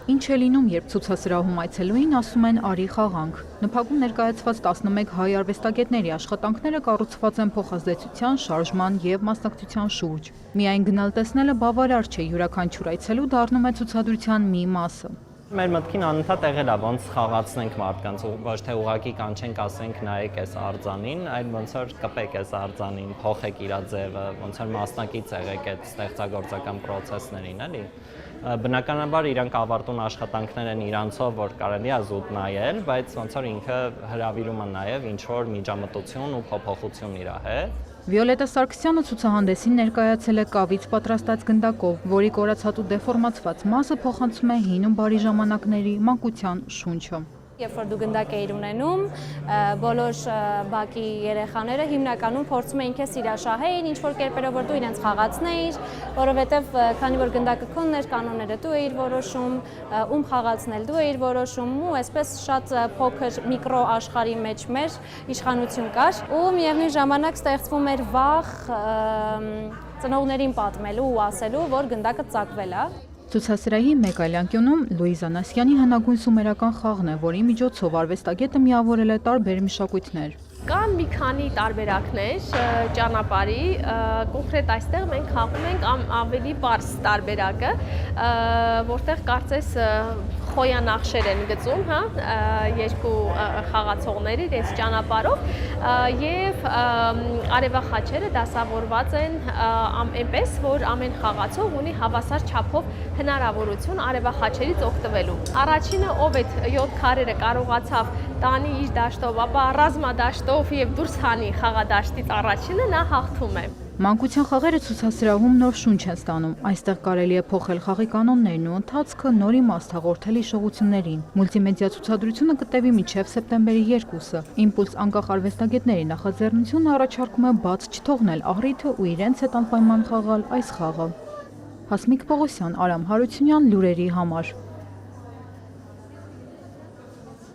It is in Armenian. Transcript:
Ինչ է լինում, երբ ցուցասրահում այցելուին ասում են «արի խաղանք»։ Նփակում ներկայացված 11 հայ արվեստագետների աշխատանքները կառուցված են փոխազդեցության, շարժման և մասնակցության շուրջ։ Միայն գնալ տեսնելը բավարար չէ, յուրաքանչյուր այցելու դառնում է ցուցադրության մի մասը։ Մեր մտքին անընդհատ եղել է ոնց խաղացնենք մարդկանց, ոչ թե ուղղակի կանչենք, ասենք նայեք այս արձանին, այլ ոնց որ կպեք այս արձանին, փոխեք իր ձևը, ոնց որ մասնակից եղեք այդ ստեղծագործական process-ներին, էլի։ Բնականաբար իրանք ավարտուն աշխատանքներ են իրանցով, որ կարելի է զուտ նայել, բայց ոնց որ ինքը հրավիրում է նաև ինչ-որ միջամտություն ու փոփոխություն իր հետ։ Վիոլետա Սարգսյանը ցուցահանդեսին ներկայացել է կավից պատրաստած գնդակով, որի կորացած ու դեֆորմացված մասը փոխանցում է հին ու բարի ժամանակների մանկության շունչը։ Երբ որ դու գնդակ էիր ունենում, բոլոր բակի երեխաները հիմնականում փորձում էին քեզ սիրաշահեին, ինչ-որ կերպերով որ դու իրենց խաղացնեիր, որովհետև քանի որ գնդակը քոնն էր, կանոնները դու էիր որոշում, ում խաղացնել դու էիր որոշում, ու այսպես շատ փոքր միկրո աշխարհի մեջ մեր իշխանություն կար, ու միևնույն ժամանակ ստեղծվում էր վախ ծնողներին պատմելու ու ասելու, որ գնդակը ծակվել է։ Ցուցասրահի մեկ այլ անկյունում Լուիզ Անասյանի հնագույն սումերական խաղն է, որի միջոցով արվեստագետը միավորել է տարբեր մշակույթներ։ Կան մի քանի տարբերակներ ճանապարհի, կոնկրետ այստեղ մենք խաղում ենք ավելի պարզ տարբերակը, որտեղ կարծես խոյանախշեր են գծում, հա, երկու խաղացողների այս ճանապարհով եւ արևախաչերը դասավորված են այնպես, որ ամեն խաղացող ունի հավասար չափով հնարավորություն արևախաչերից օգտվելու։ Առաջինը, ով այդ 7 քարերը կարողացավ տանի իր դաշտով, ապա ռազմադաշտով եւ դուրս հանի խաղադաշտից առաջինը, նա հաղթում է։ Մանկության խաղերը ցուցասրահում նոր շունչ են ստանում։ Այստեղ կարելի է փոխել խաղի կանոններն ու ընթացքը, նոր իմաստ հաղորդել հիշողություններին։ Մուլտիմեդիա ցուցադրությունը կտևի մինչև սեպտեմբերի 2-ը։ Իմպուլս անկախ արվեստագետների նախաձեռնությունը առաջարկում է բաց չթողնել առիթը ու իրենց հետ անպայման խաղալ այս խաղը։ Հասմիկ Պողոսյան, Արամ Հարությունյան, լուրերի համար։